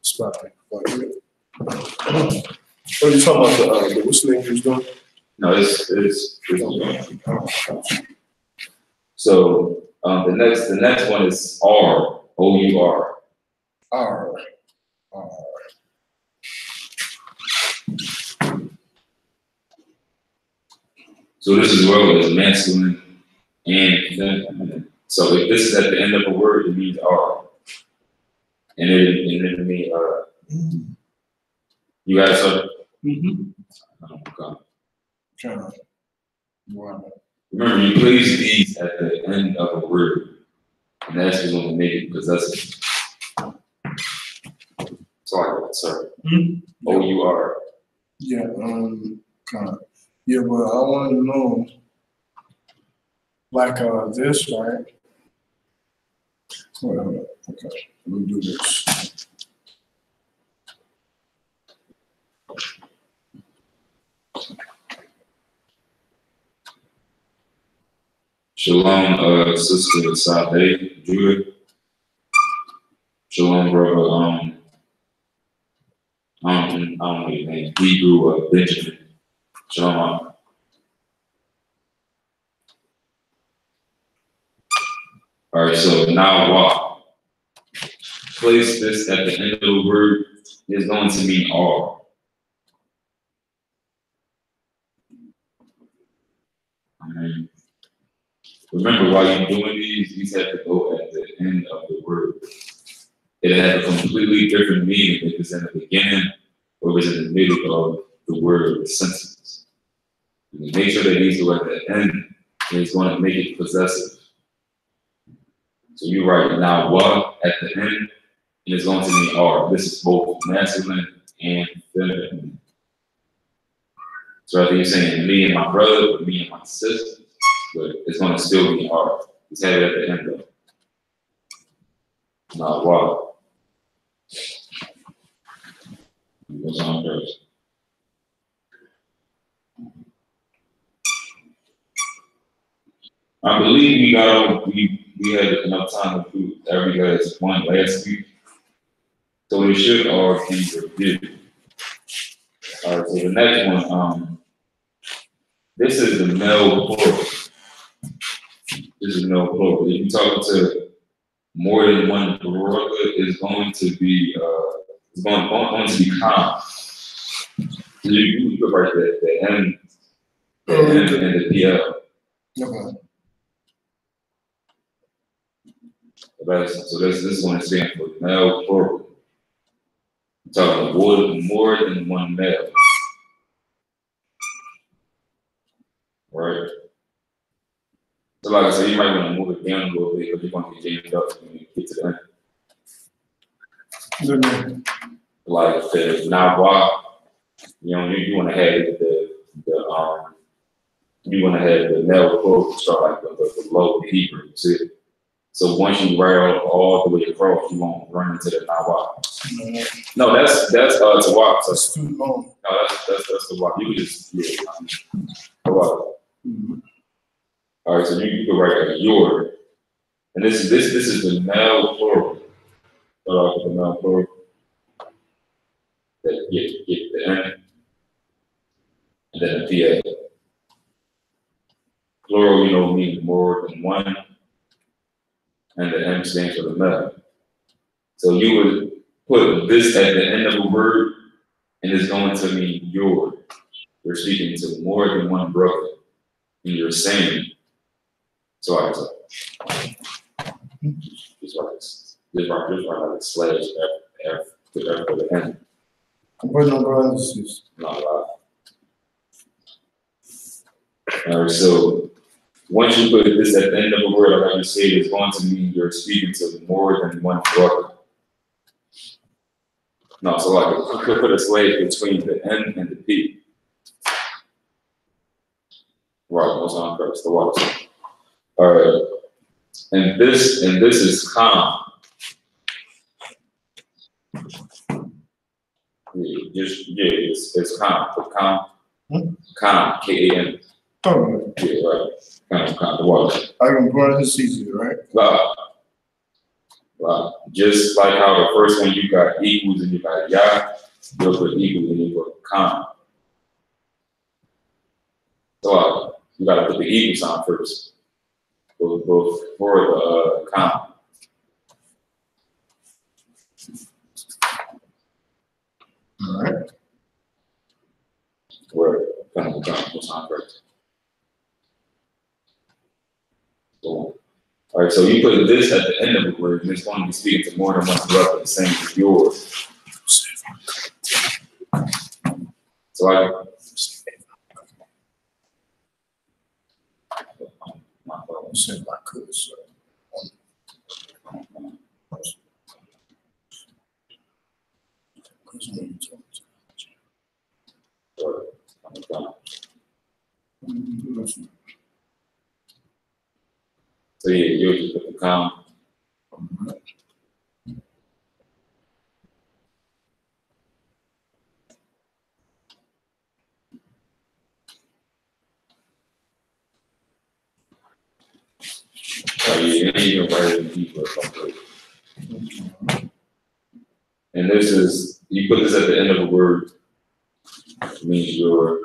Spot. What are you talking about? The what's the name you was doing? No, it's so the next one is R, O-U-R. R. So this is well as masculine and feminine. So if this is at the end of a word, it means R. And it means you guys are remember you place these at the end of a word. And that's what's going to make it possessive. Sorry, sir. O-U-R. Yeah, yeah, well, I want to know, like this, right? Well, okay, we'll do this. Shalom, sister Sade, Judah. Shalom, brother. I don't know your name. Hebrew, Benjamin. Shalom. All right, so now what? Place this at the end of the word is going to mean R. Remember, while you're doing these have to go at the end of the word. It has a completely different meaning if it's in the beginning or if it's in the middle of the word or the sentence. You make sure that these go at the end, and it's going to make it possessive. So you write now what at the end, and it's going to mean R. This is both masculine and feminine. So I think you're saying me and my brother, or me and my sister, but it's going to still be R. Just have it at the end of it. Now what? What's on first? I believe we had enough time to do every last one last week. So it should all be reviewed. All right, so the next one, this is the male plural. This is male plural. If you're talking to more than one brother, it's going to be it's going to be calm. So you could write the N and the PL. Okay. So this one is standing for male plural. I'm talking more than one male. Right? So like I said, you might want to move it down a little bit because you're going to get jammed up when you get to the end. Like the Nawa, you want to have you want to have the male plural start like the low Hebrew too. So once you write all the way across, you won't run into the Nawa. No, that's to walk. That's too long. No, that's the walk. You can just walk. All right, so you can write like your, and this is the male plural. Start off with the male plural. That get the N, and then the PA. Plural, means more than one, and the M stands for the male. So you would put this at the end of a word, and it's going to mean your. You're speaking to more than one brother, and you're saying. So I was like, just write like a slash after the end. What number is this? Not a lot. All right, so once you put this at the end of a word, like I just said, it's going to mean you're speaking to more than one brother. No, so like I could put a slash between the N and the P. Right, what's on first? The water. All right, and this is calm. It's calm. Put calm. Calm. K-A-M. Oh, yeah, right. Calm. The water. I can burn this easy, right? But Just like how the first one you got equals and you got Yah, you'll put equals and you put Khan. So you gotta put the equal sign first, both for the Khan. All right. Where kind of sign first. So, all right, so you put this at the end of the word, and it's going to be speaking to more than one brother, the same as yours. So I Said I could, so. So yeah, you'll just put the count. You can write it in Hebrew or something. And this is, you put this at the end of a word, it means you'll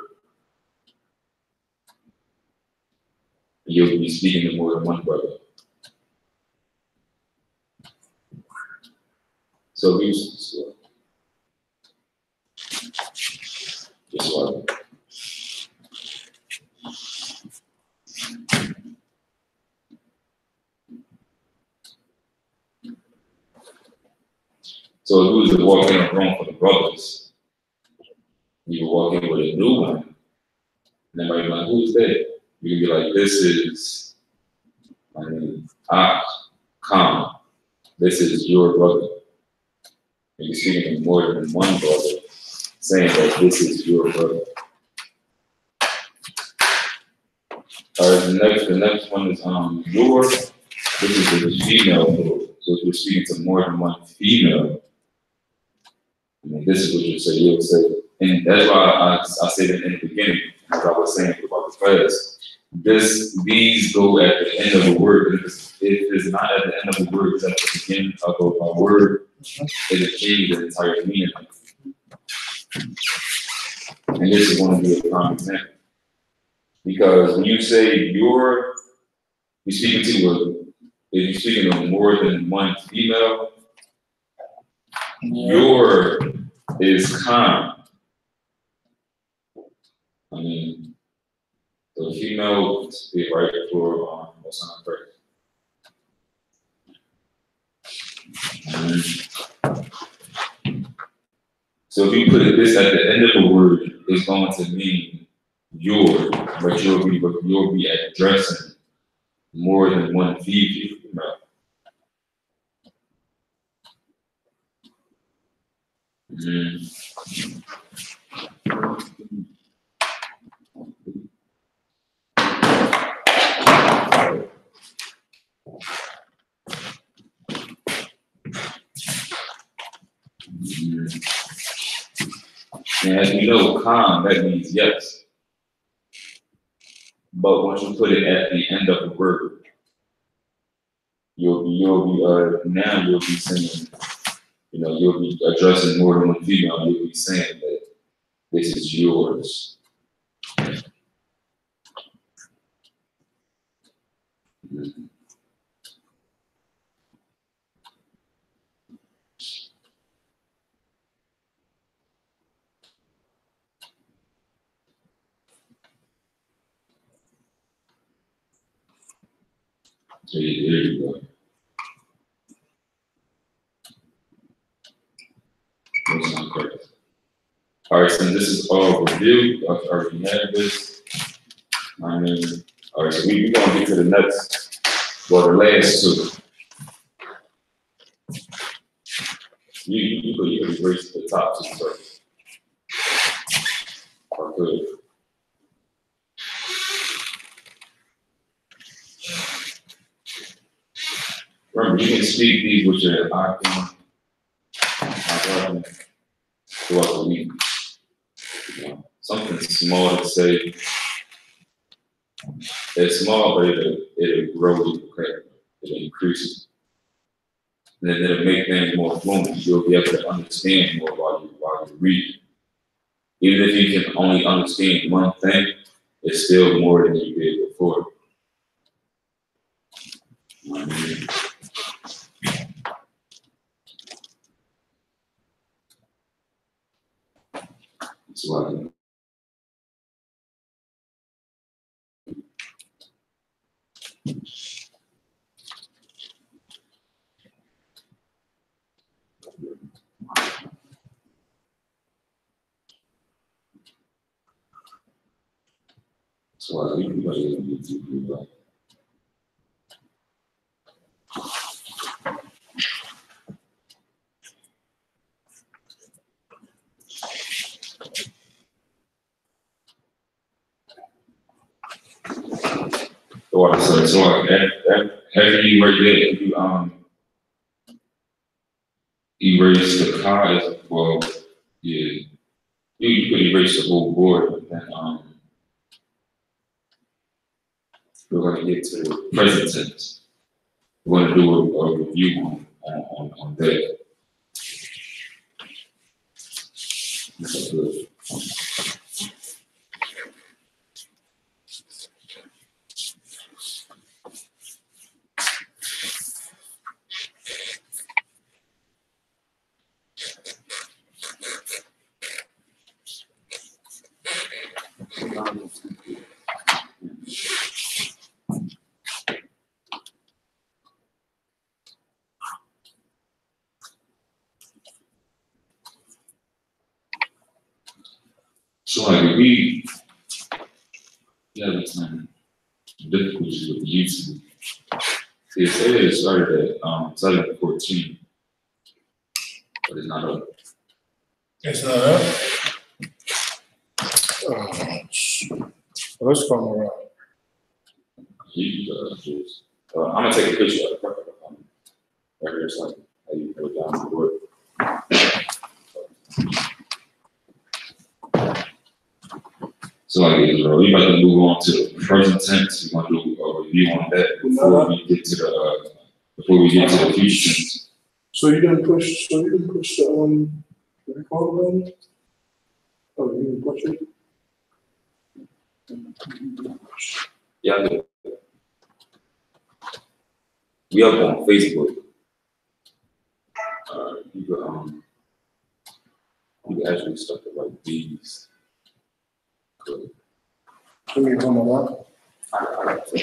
be speaking to more than one brother. So just like so if you was to walk in a room for the brothers, you would walk in with a new one, and then might be like, who's that? You can be like, this is Khan. This is your brother. And you're speaking to more than one brother, saying that this is your brother. All right, the next one is your. This is the female plural. So if you're speaking to more than one female, this is what you say. You'll say, and that's why I said it in the beginning, as I was saying about the class. These go at the end of the word. If it's not at the end of the word, it's at the beginning of a word. It changes the entire meaning. And this is going to be a prime example. Because when you say you're speaking to if you're speaking to more than one female, your is Khan. I mean, the female is right for what's on first. So if you put this at the end of the word, it's going to mean your, but you'll be addressing more than one female. And as we know, Khan, that means yes. But once you put it at the end of the word, you'll be saying, you'll be addressing more than one female. You'll be saying that this is yours. There you go. That's not correct. All right, so this is all reviewed. I already had this. All right, so we're going to get to the next, the last two. You could erase the top two first. Or good. Remember, you can speak these with your icon throughout the week. Something small to say. It's small, but it'll grow. Okay, it increases. then it'll make things more fluent. You'll be able to understand more while you read. Even if you can only understand one thing, it's still more than you did before. So I think everybody need to do that. So after you write that, you erase the cause. Well, yeah, you could erase the whole board, but then we're going to get to the present tense. We're going to do a review on that. That's good. So like we have some difficulties with YouTube. They say it started at 7:14, but it's not up. It's not up? Oh, let's come around. I'm gonna take a picture of it. Right here, so how you put it down the board. So like Israel, we about to move on to the present tense. We're gonna do a review on that before we get to the future tense. So you didn't push the record button? Oh, you didn't push it? Yeah, I do. We up on Facebook. You can actually start to write these. Good. Can you come along? Alright, you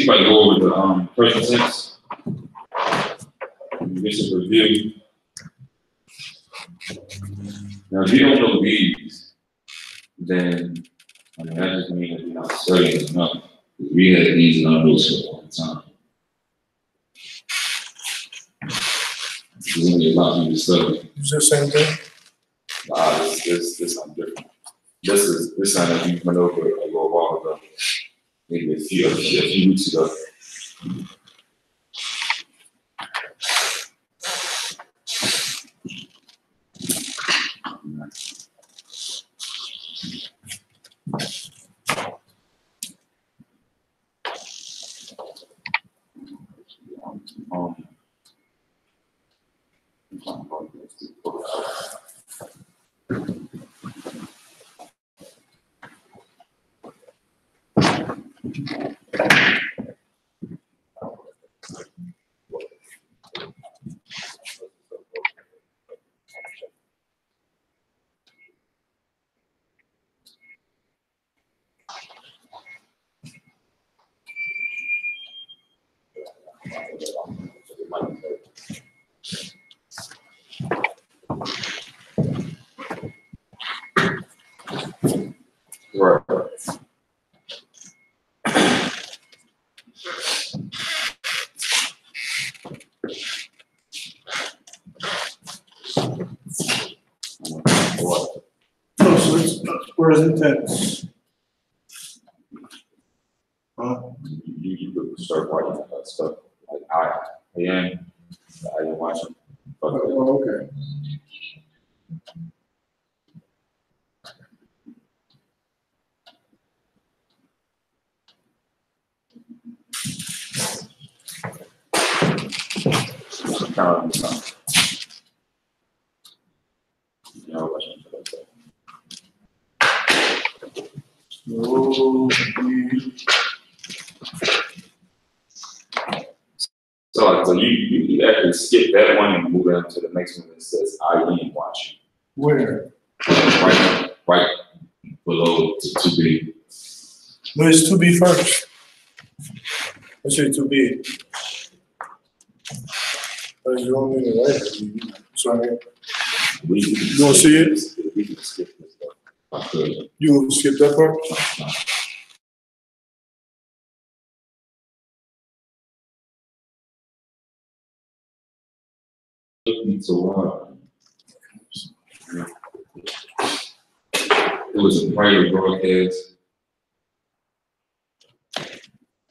about to go over the present tense. Get some review. Now, if you don't know these, then I mean that just means that you're not studying enough. We had these in our notes for a long time. There's only a lot of people to study. Is the same thing? Nah, this something different. This sounded like you went over a little while ago, maybe a few weeks ago. Right. No, so it's present tense. You could start writing that stuff like I am watching. Oh, okay. So you actually skip that one and move on to the next one that says I am watching. Where? Right below to be. No, it's 2B first. I say 2B. You don't need to write it. Sorry. You want to see it? We can skip this stuff. You want to skip that part? It was a private broadcast.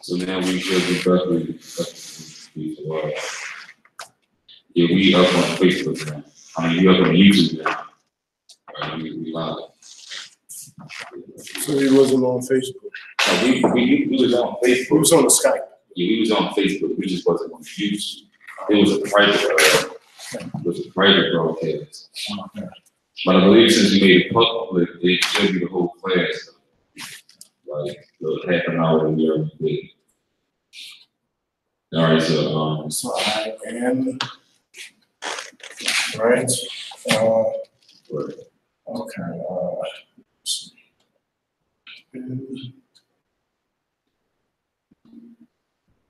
So now we should be directly yeah, we up on Facebook now. I mean, we up on YouTube now. We live. So he wasn't on Facebook. We was on Facebook. He was on the Skype. Yeah, we was on Facebook. We just wasn't on YouTube. It was a private broadcast. Okay. But I believe since we made it public, it should be the whole class. Like the half an hour we already did. All right, So I am right. Okay.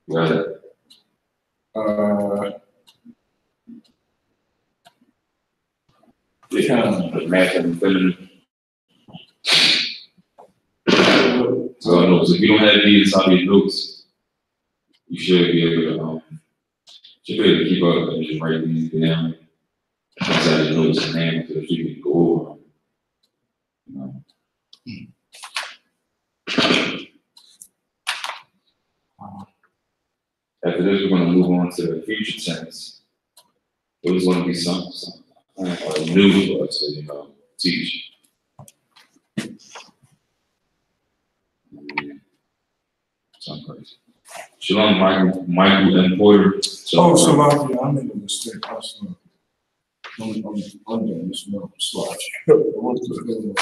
got it. The math and feeling. So I know. So if you don't have any inside your notes, you should be able to keep up and just write these down inside your notes and names so you can go over them. You know. After this, we're going to move on to the future tense. It was going to be something new for us to, teach. Something crazy. Shalom, Michael M. Porter. Shalom, I made a mistake. I'm doing this no slide. I want to do the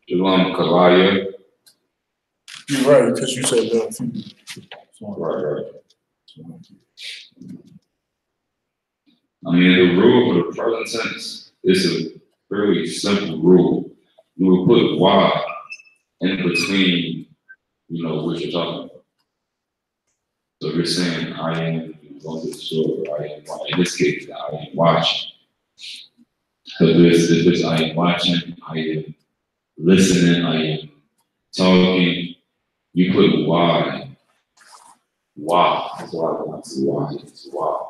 Shalom, Kalaya. You're right, because you said that. Right. I mean, the rule for the present tense is a fairly simple rule. You will put Y in between, what you're talking about. So if you're saying, I am going to the store, in this case, I am watching. So if it's I am watching, I am listening, I am talking, you put Y. Wow. That's why I want to say why. It's wow.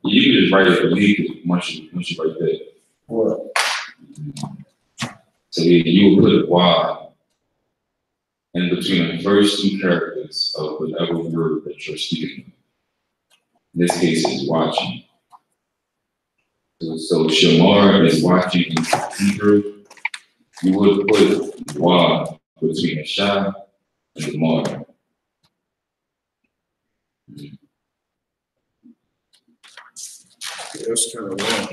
You can just write it immediately once you write that. What? So you will put a Y in between the first two characters of whatever word that you're speaking. In this case, it's watching. So Shamar is watching in Hebrew. You would put Y between the Shah and the Mar. Yeah, that's kind of wrong.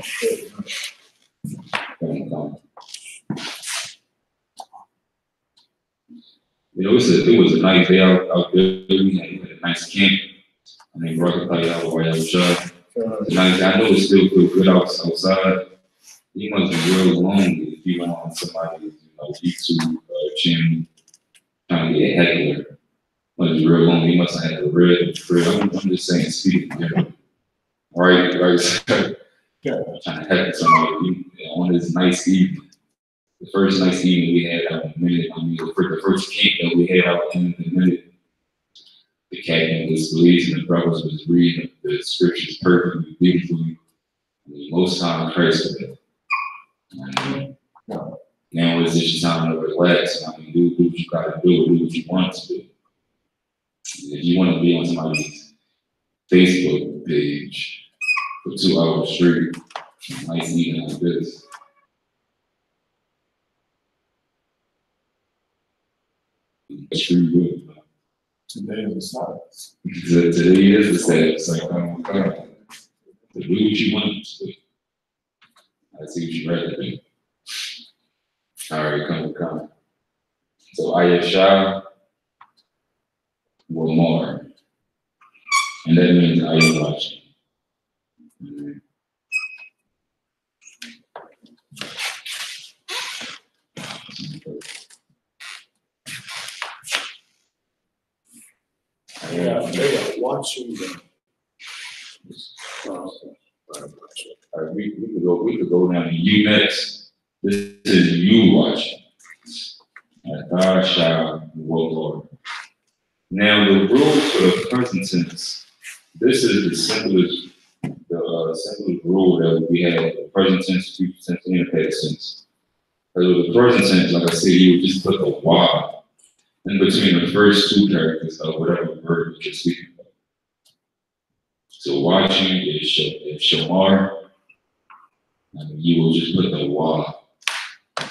It was a nice day out there. We had a nice camp. I mean, Rocket Play out where I was shot. I know it still feels good outside. You must be real lonely if you went on somebody's YouTube channel trying to get a heckler. Must be real lonely. You must have had a real. I'm just saying, speaking in general. Right. Yeah. Trying to heckle somebody on this nice evening. The first nice evening we had out in the minute. I mean, the first camp that we had out in the minute. The captain was releasing, the brothers was reading the scriptures perfectly, beautifully. I mean, most times Christ with it. Now it's just your time to relax. I mean, do what you gotta do what you want to do. If you want to be on somebody's Facebook page for 2 hours straight, nice eating like this. Today is the Sabbath. Today is the Sabbath. So come on. Do what you want to do. I see what you rather do. All right, come. So I.S.U.P.K will more. And that means I am watching. Yeah, they are watching them. All right, we could go down to you next. This is you watching. I.S.U.P.K will more. Now the rules for the present tense. This is the simplest rule that we have: the present tense, future tense, and the past tense. But with the present tense, like I said, you would just put the Y in between the first two characters of whatever verb that you're speaking about. So watching is Shamar, and you will just put the Y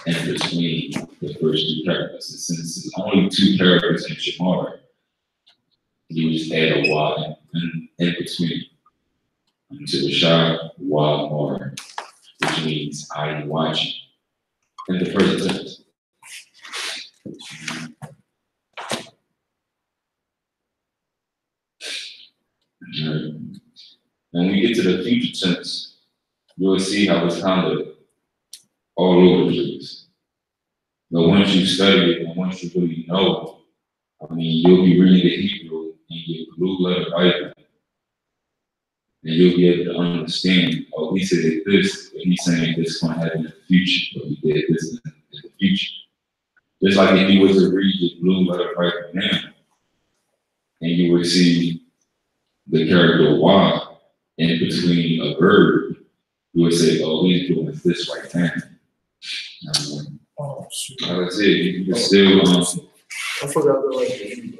in between the first two characters. And since there's only two characters in Shamar, you just add a Y in between. To the shah, Y more, which means I am watching. In the present tense. When we get to the future tense, you'll see how it's kind of all over the place. But once you study it and once you really know, I mean, you'll be reading the Hebrew in your blue letter Bible, and you'll be able to understand, oh, he said this, but he's saying this going to happen in the future, but he did this in the future. Just like if you were to read your blue letter Bible now, and you would see the character Y in between a verb, you would say, oh, he's doing this right now. Oh, shoot. Like I said, you can still. I forgot the right name.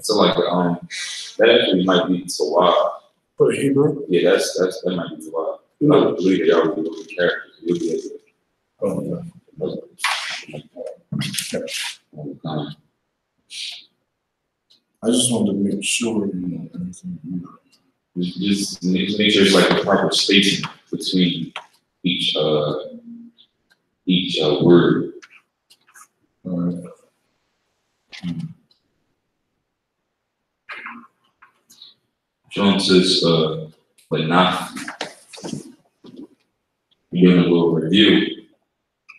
So like that actually might be Tawab. For Hebrew? Yeah, that might be Tawab. I don't believe that y'all would be looking at characters. You'll be able to. I just wanted to make sure you know everything. Just make sure it's like the proper spacing between each word. All right. John says, but not. We're doing a little review.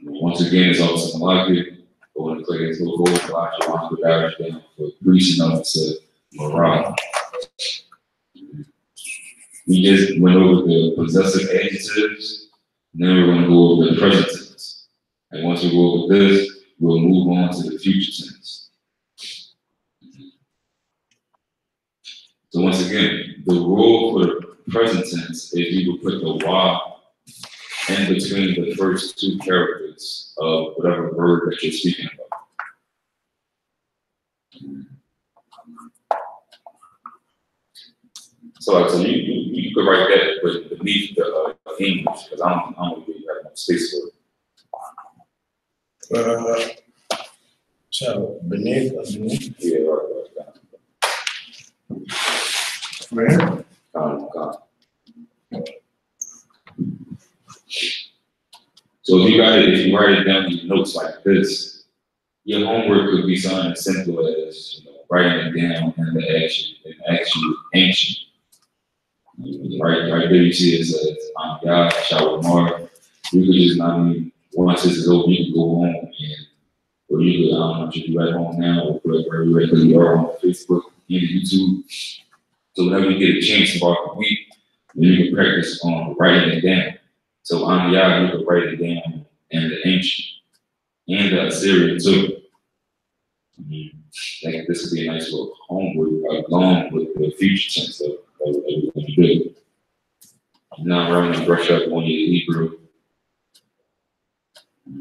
Once again, it's also Malaki. Go and click into the gold, Lashawan, Qadash, down for Greece and up to Morocco. We just went over the possessive adjectives, and then we're going to go over the present tense. And once we go over this, we'll move on to the future tense. So once again, the rule for the present tense is you will put the Y in between the first two characters of whatever verb that you're speaking about. So you could write that but beneath the English, because I don't really have enough space for it. So beneath. Yeah, right. Where? So if you write it down in your notes like this, your homework could be something as simple as writing it down in the ancient. Right there you see it says, I'm God, Shalom. You could just once this is over, you can go home or you could, I don't know if you at home now or wherever you are on Facebook and YouTube. So whenever you get a chance about the week, then you can practice on writing it down. So on Yah, you can write it down in the ancient and the Assyrian too. Like this would be a nice little homework along with the future tense that we're going to do. Now we're going to brush up on your Hebrew.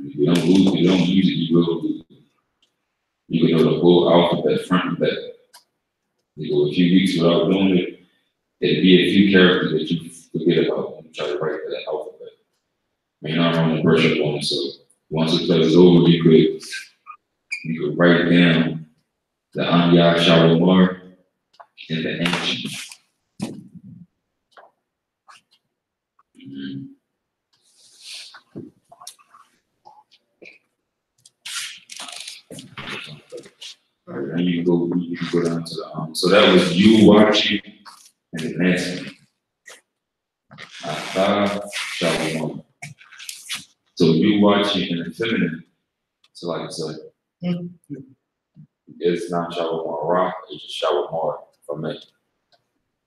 If you don't use it, you will lose it. You can know the whole alphabet front and back. You go a few weeks without doing it, it'd be a few characters that you forget about when you try to write that alphabet. I mean, I'm on the brush up on it, so once the class is over, you could write down the Anya Shalimar and the ancient. All right, then you can go down to the so that was you watching and the next one. Shalimar. So you watching in the feminine, so like it's like it's not Shalimar Ra, it's just Shalimar for me.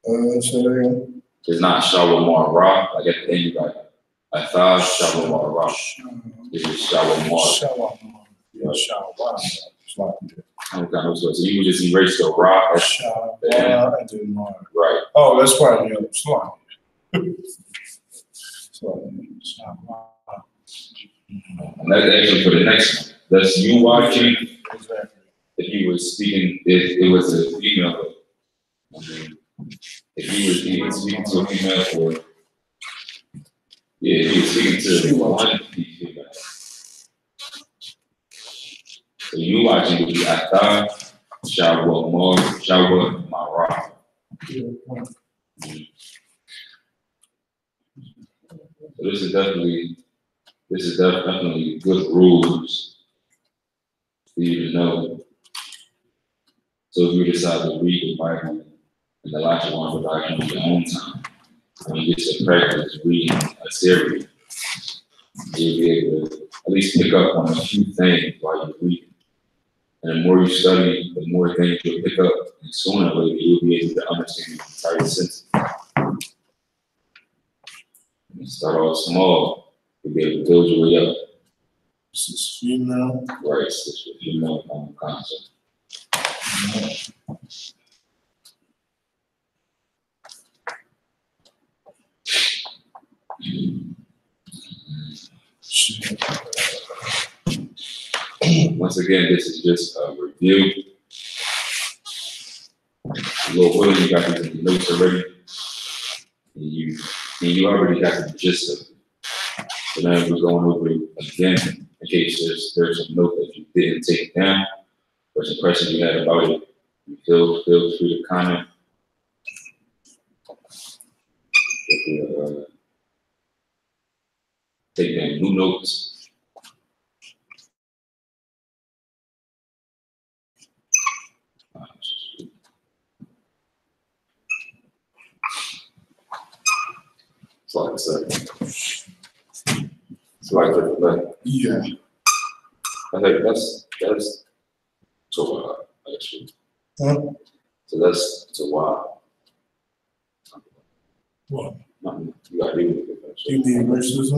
So It's not Shalimar Ra, like at the end you got Atha Shalimar Ra. It's just Shalimar. Shalom. Yeah, Shalom. Okay, so you would just erase the Ra at the end. Right. Oh, that's why you have Shalom. And that's actually for the next one. That's you watching. Exactly. If you were speaking, if it was a female, I mean, if you were speaking to a female, or if you were speaking to one female. So you watching would be Atha, Shawa, Mara. So this is definitely good rules for you to know. So if you decide to read the Bible and the Lashawan production on your own time, when you get to practice reading a series, you'll be able to at least pick up on a few things while you're reading. And the more you study, the more things you'll pick up, and sooner or later you'll be able to understand the entire sentence. You start off small, you'll be able to build your way up. This is female. Right, it's a female concept. Once again, this is just a review. Lord willing, you got these notes already. And you already got the gist of it. So now we're going over it again in case there's some note that you didn't take down or some questions you had about it. You feel free to comment. If you take down new notes. It's like I said. It's like Yeah. I think that's so actually. Huh? So that's to why. What? You got to do it. You need racism?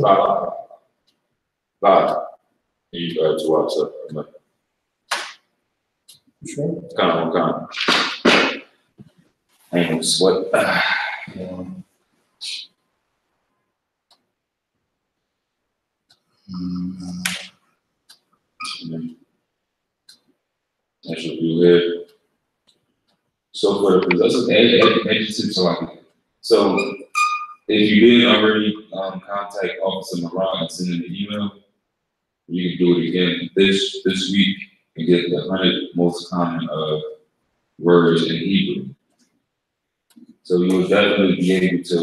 You got to watch that. Sure. Kind of. I ain't gonna sweat. Yeah. That should be weird. So for the possessive adjectives, so if you didn't already contact Officer Moran and send him an email, you can do it again this week and get the 100 most common words in Hebrew. So you'll definitely be able to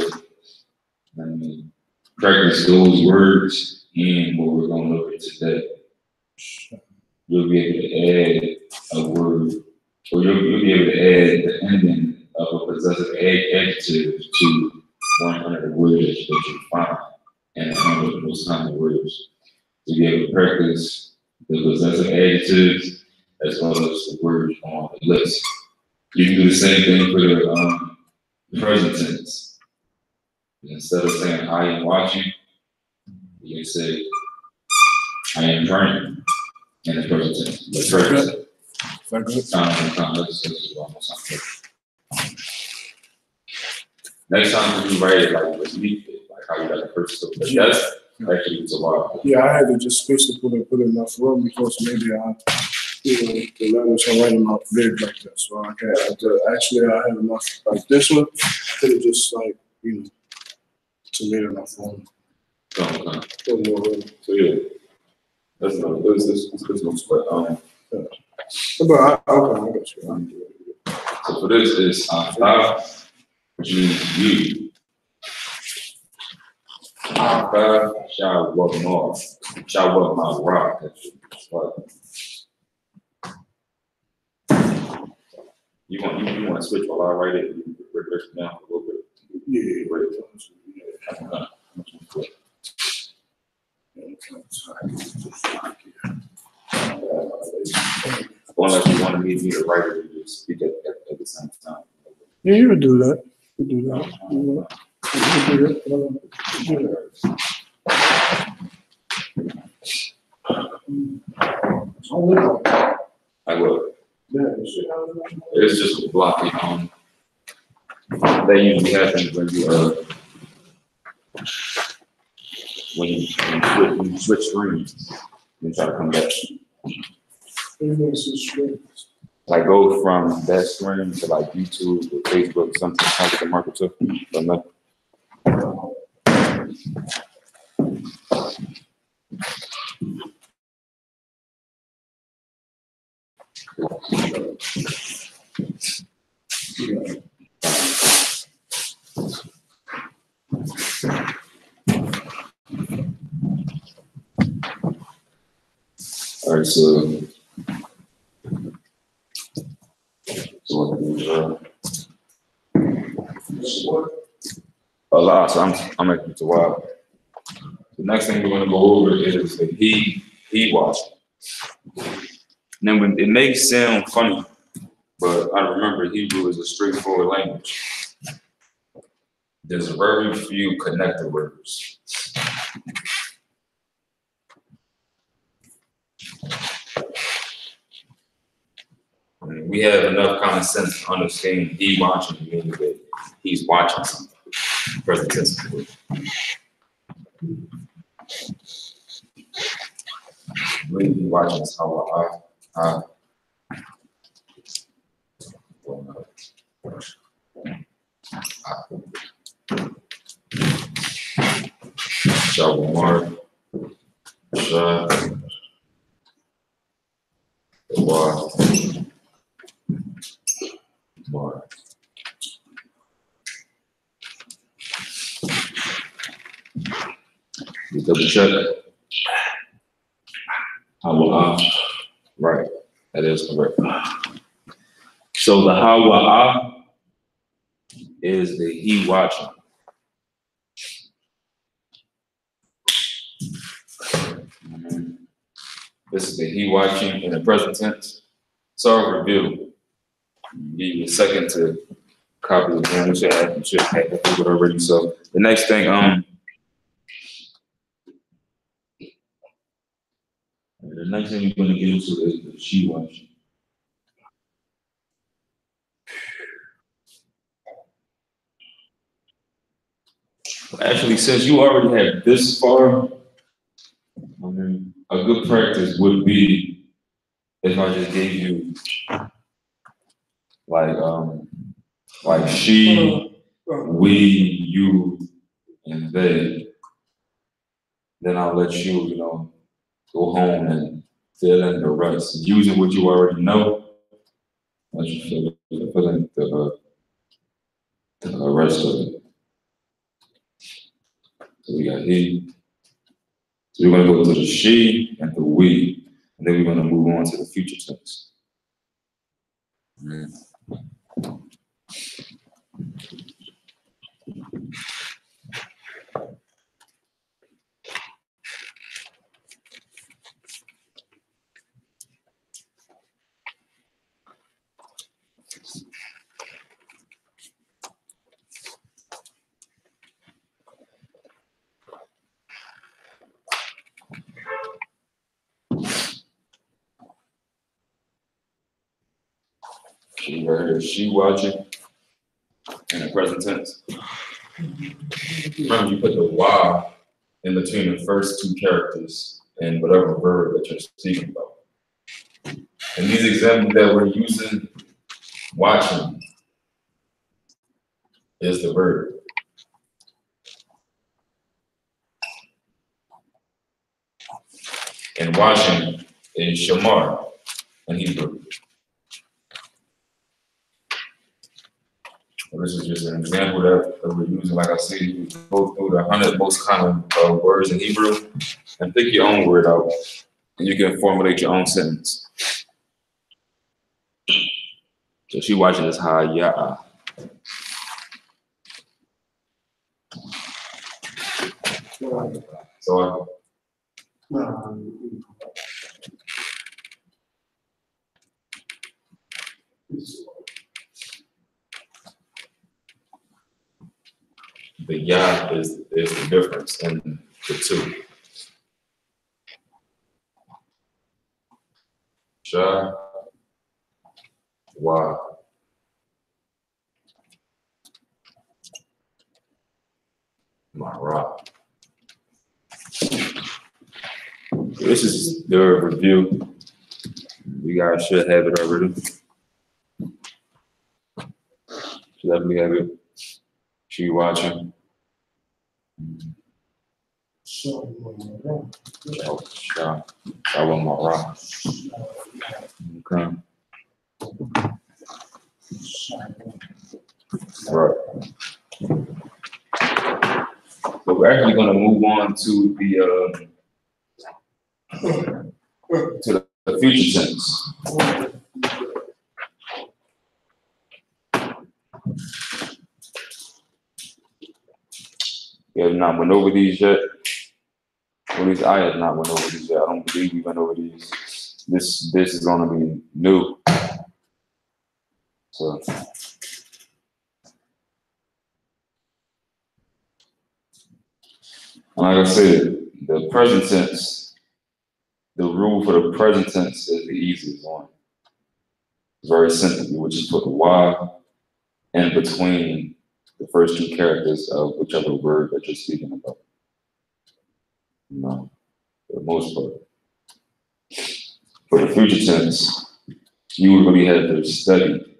practice those words and what we're going over today. You'll be able to add a word, or you'll be able to add the ending of a possessive adjective to 100 words that you find and 100 most common words. You'll be able to practice the possessive adjectives as well as the words on the list. You can do the same thing for the present tense. Instead of saying I am watching, you can say I am praying in the present tense. The present. Next time you write it like this week, like how you got the first stuff. That's actually it's a while. Yeah, I had to just space to put enough room because maybe the letters are writing out big like that, so I can't. Actually, I have enough like this one. I could have just like submitted my phone. So yeah, that's not this looks but But I got you. so for this is I.S.U.P.K. Shall walk north, shall walk my rock. You want to switch while I write it? You break it down a little bit. Yeah. Unless you wanted me to write it, you just speak at the same time. Yeah, you would do that. You do that. I will. It's just a block. That usually happens when you switch screens and try to come back. Like go from that screen to like YouTube or Facebook, something like the market took from that. All right, so a lot. So I'm making it to wild. The next thing we're going to go over is the he watching. Now, when it may sound funny, but I remember Hebrew is a straightforward language. There's very few connected words. We have enough common sense to understand he watching, meaning that he's watching something. Present tense. Really be watching is how Shalom, you double check. Right, that is correct. So the Hawa is the he watching. This is the he watching in the present tense. Sorry, review. Give you a second to copy it down. You should have it already. So the next thing, the next thing we're going to get into is the she watching. Actually, since you already have this far, a good practice would be if I just gave you like she, we, you, and they. Then I'll let you, go home and fill in the rest. Using what you already know, let you fill in the rest of it. So we got he. So we're going to go to the she and the we, and then we're going to move on to the future tense. She right here, she watching in the present tense. Remember, you put the Y in between the first two characters in whatever verb that you're speaking about. And these examples that we're using, watching is the verb. And watching is shamar in Hebrew. This is just an example that we're using. Like I said, you go through the 100 most common words in Hebrew and pick your own word out, and you can formulate your own sentence. So she watching this I.S.U.P.K. So the Yah is the difference in the two. Shah, Wa, Mara. This is the review. You guys should have it already. Should definitely have it. She watching. Shalom Mara. Okay. Right. But we're actually going to move on to the future tense. We have not went over these yet. At least I have not went over these yet. I don't believe we went over these. This is going to be new. So. Like I said, the present tense, the rule for the present tense is the easiest one. It's very simple. You would just put the Y in between the first two characters of whichever word that you're speaking about. No, for the most part. For the future tense, you would really have to study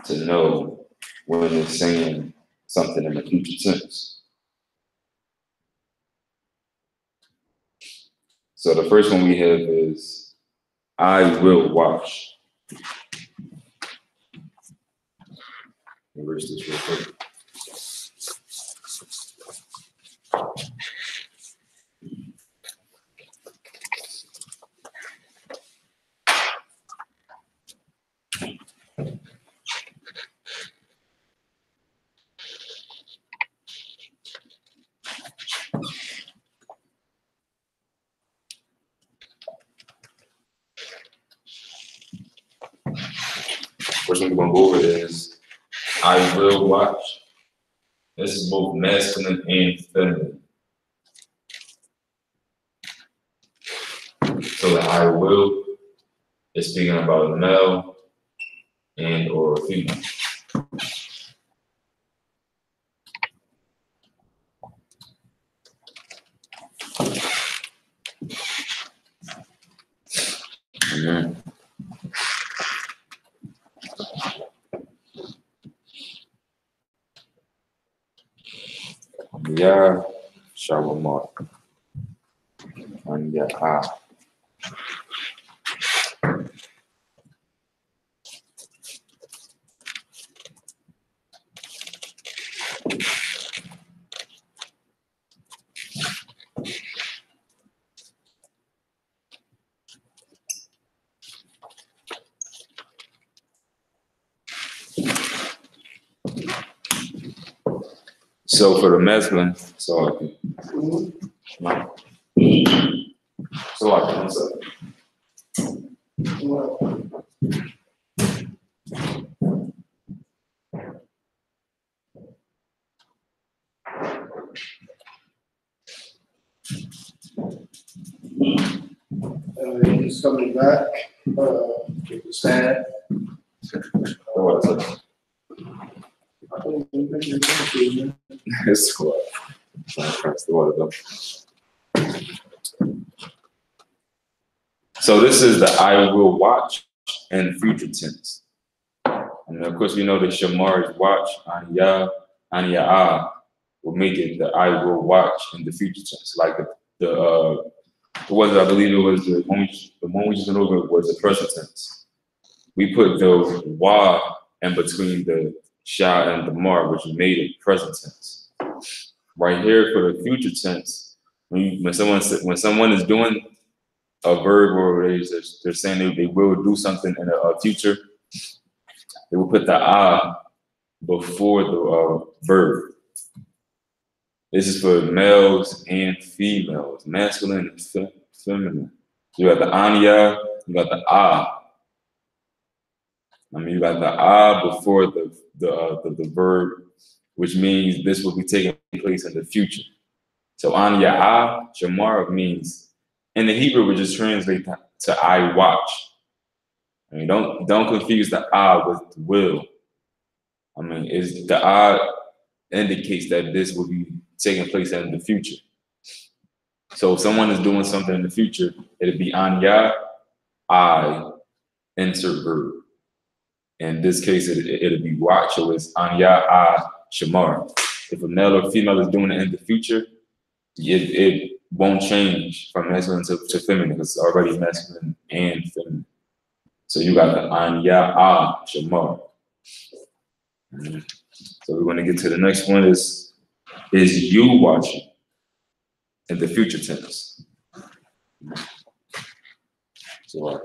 to know when it's saying something in the future tense. So the first one we have is, I will watch. Let me erase this real quick. First one we're going to go over is, I will watch. This is both masculine and feminine. So the I will is speaking about a male and or a female. Amen. Yeah, Shalom. And yeah, So for the masculine, so I can He's coming back. Get the stand. It's cool. Trying to press the water though. So this is the I will watch and future tense. And of course, we know the Shamar is watch, Anya will make it the I will watch in the future tense. Like I believe it was the one we just went over was the present tense. We put the wa in between the sha and the mar, which made it present tense. Right here for the future tense, when someone is doing a verb or they're saying they will do something in a future, they will put the before the verb. This is for males and females, masculine and feminine. You got the anya, you got the you got the before the verb, which means this will be taking place in the future. So anya shamar means in the Hebrew we just translate to I watch. I mean, don't confuse the with will. I mean, is the indicates that this will be taking place in the future. So if someone is doing something in the future, it'll be anya, I, insert verb. In this case, it'll be watch, so it's anya, I, shamar. If a male or female is doing it in the future, it won't change from masculine to feminine because it's already masculine and feminine. So you got the anya, I, shamar. So we're going to get to the next one is you watching in the future tense. So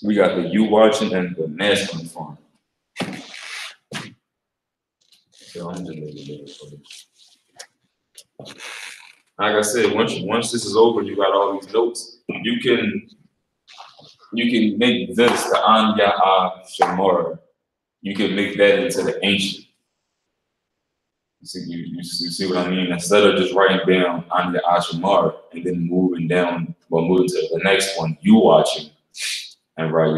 we got the you watching and the masculine form. So I'm just like I said, once this is over, you got all these notes. You can make this the anya shamar. You can make that into the ancient. You see what I mean? Instead of just writing down anya shamar and then moving to the next one, you watching. And write,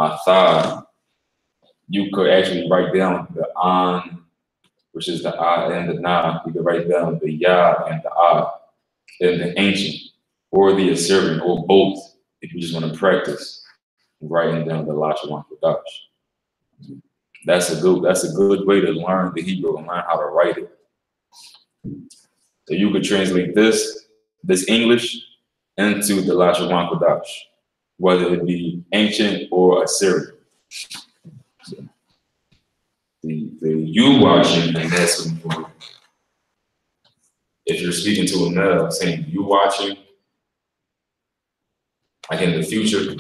atha, you could actually write down the an, which is the a and the na. You could write down the ya and the a in the ancient, or the Assyrian, or both, if you just want to practice writing down the Lashawan Qadash. That's a good way to learn the Hebrew and learn how to write it. So you could translate this English into the Lashawan Qadash, whether it be ancient or Assyrian. So the you watching, and that's if you're speaking to a male saying you watching, like in the future,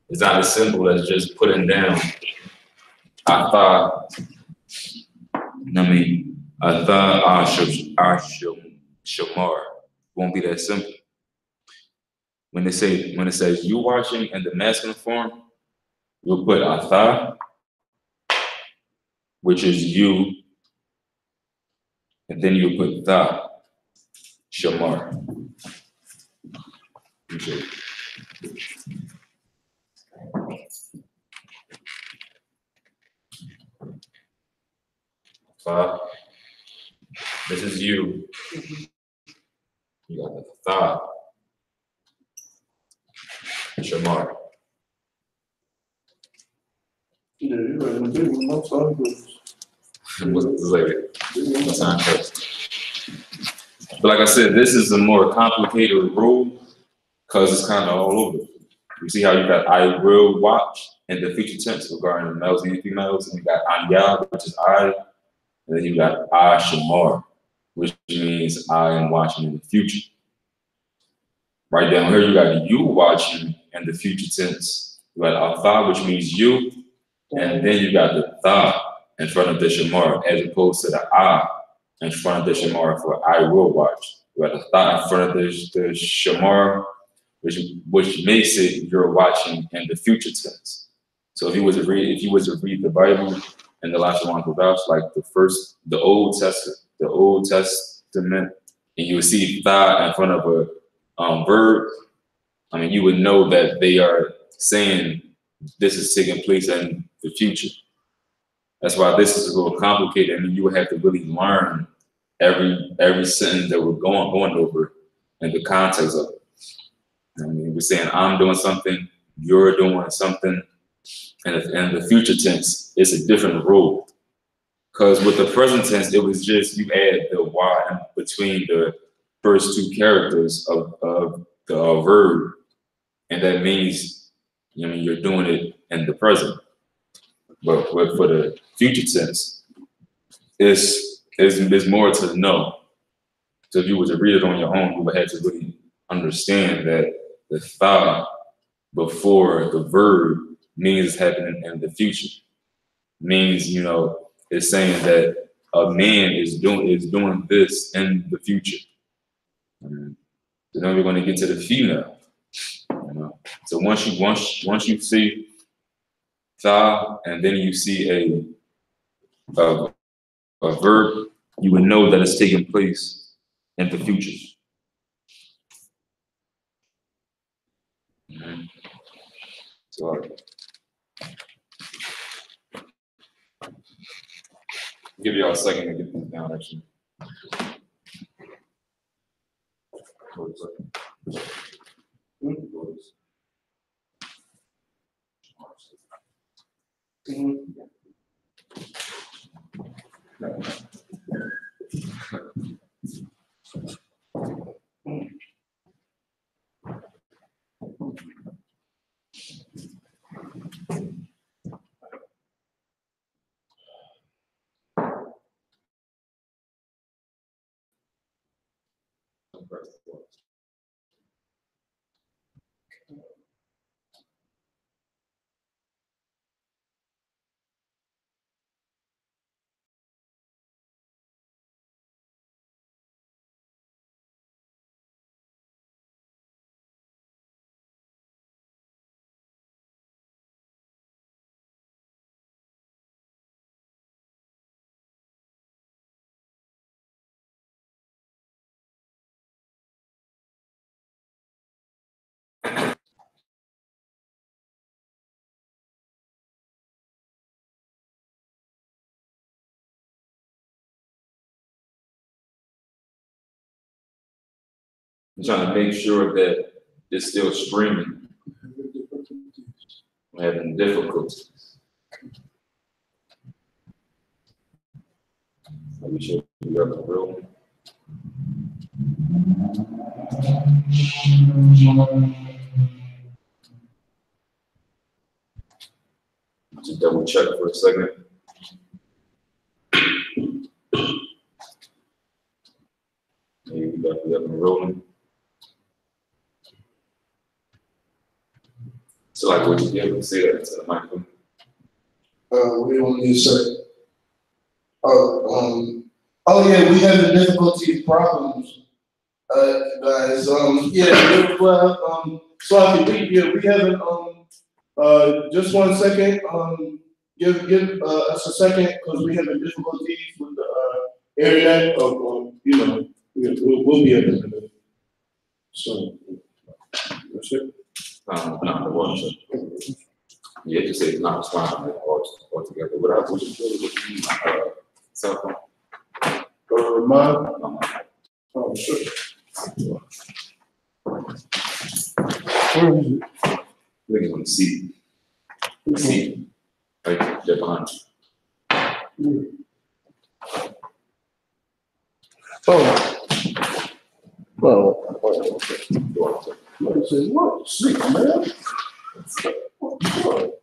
it's not as simple as just putting down atha. Shamar. Won't be that simple. When it says you watching in the masculine form, you'll put atha, which is you, and then you put the shamar. Okay. This is you. You got the tha, shamar. Yeah, you're right. I'm doing no time But like I said, this is a more complicated rule because it's kind of all over. You see how you got I will watch in the future tense regarding the males and females, and you got anya, which is I, and then you got I shamar, which means I am watching in the future. Right down here, you got you watching in the future tense. You got atha, which means you, and then you got the tha in front of the shamar, as opposed to the I in front of the shamar for I will watch. You got the tha in front of the shamar, which makes it you're watching in the future tense. So if you was to read the Bible in the Lashawan Qadash, like the Old Testament, and you would see tha in front of a verb, I mean, you would know that they are saying this is taking place in the future. That's why this is a little complicated, and you would have to really learn every sentence that we're going over and the context of it. I mean, we're saying I'm doing something, you're doing something, and the future tense is a different rule. Because with the present tense, it was just you add the Y in between the first two characters of the verb, and that means you're doing it in the present. But for the future tense, it's more to know. So if you were to read it on your own, you would have to really understand that the thought before the verb means it's happening in the future. Means, it's saying that a man is doing this in the future. So then we're going to get to the female. So once you see tha, and then you see a verb, you would know that it's taking place in the future. So give y'all a second to get these down, actually. I'm trying to make sure that it's still streaming. I'm having difficulties. Let me show you up the room. Just double check for a second. Maybe we got the up and rolling. So like, would you be able to say that into the microphone? We don't need to say. Oh yeah, we have the difficulties problems, guys. Yeah, well, so I can read. Yeah, we haven't. Just 1 second. Give us a second because we having difficulties with the internet. We'll be able to do it. So that's it. No, the one. Yeah, just say it's not responding altogether. What would you do with my cell phone? Mine? Oh, sure. Where is it? I think it's on the seat. The seat. Right there behind you. Oh. Well, I say, what? Sleep, man. What?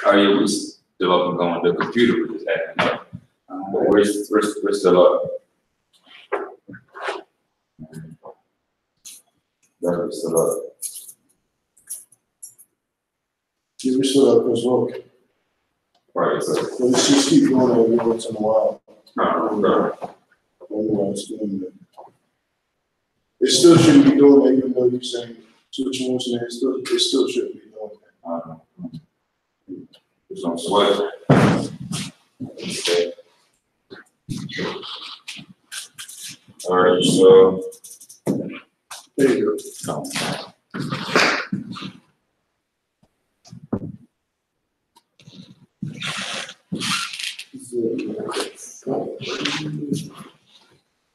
Are you we still up and going? The computer was just acting up. But we're still up. We're still up. Yeah, we're still up as well. Right. But let's just keep doing it every once in a while. Right. Everyone's doing that. It still shouldn't be doing that, even though you're saying switch once and it still shouldn't be doing that. There's no sweat. Okay. All right, so. There you go. No.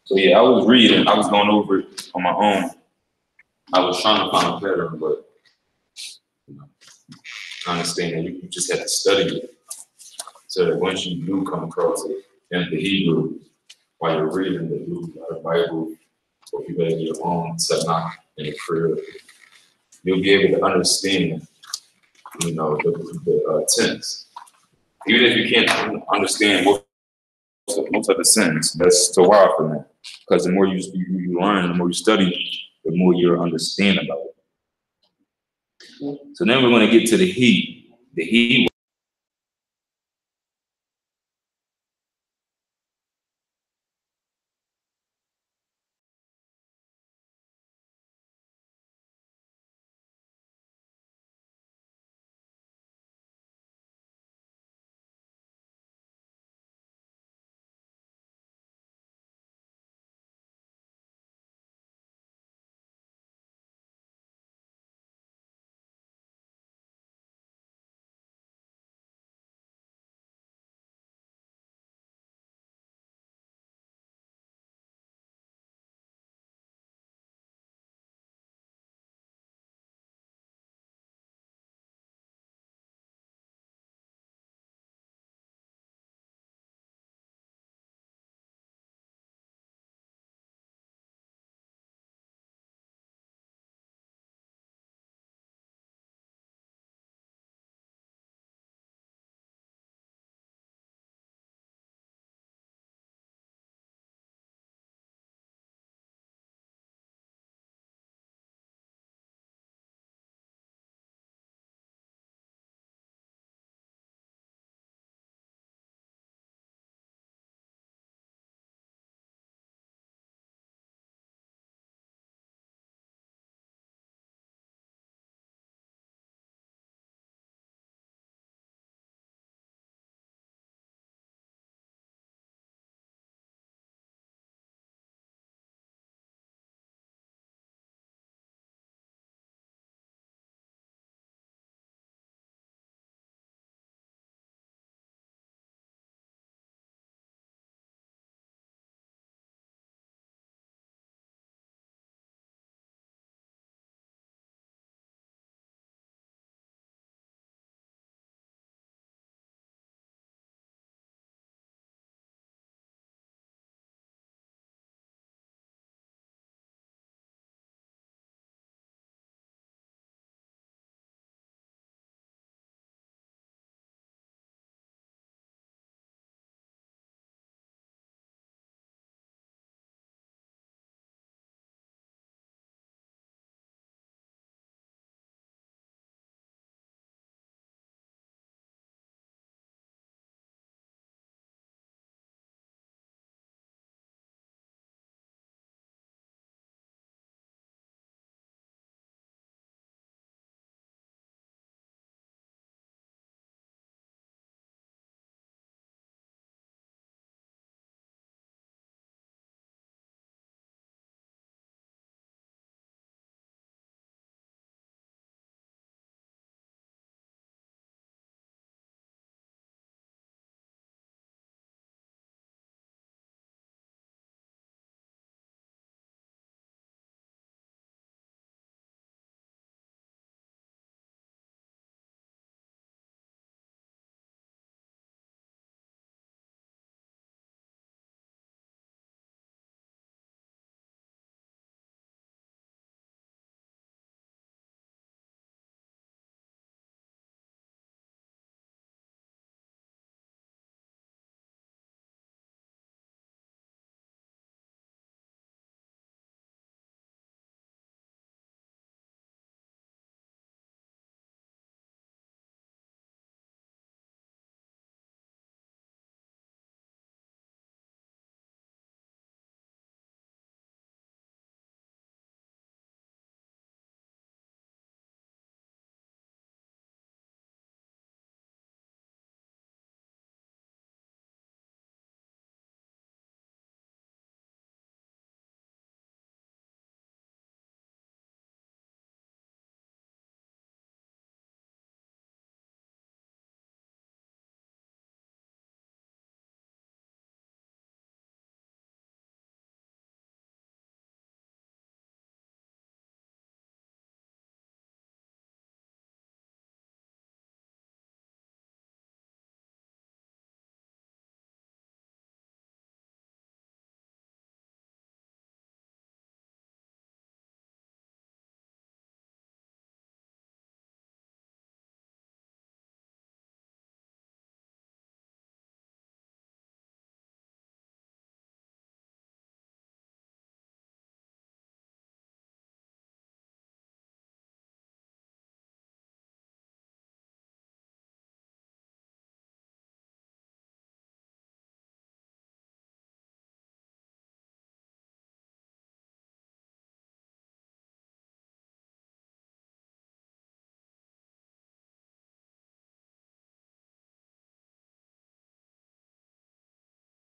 So yeah, I was reading, I was going over it on my own. I was trying to find a pattern, but you know, I understand that you just have to study it. So that once you do come across it in the Hebrew, while you're reading the Bible, or if you have your own Tanakh in the prayer, you'll be able to understand, you know, the tense. Even if you can't understand what type of sentence, that's so wild for me. Because the more you learn, the more you study, the more you understand about it. So then we're going to get to the he. The he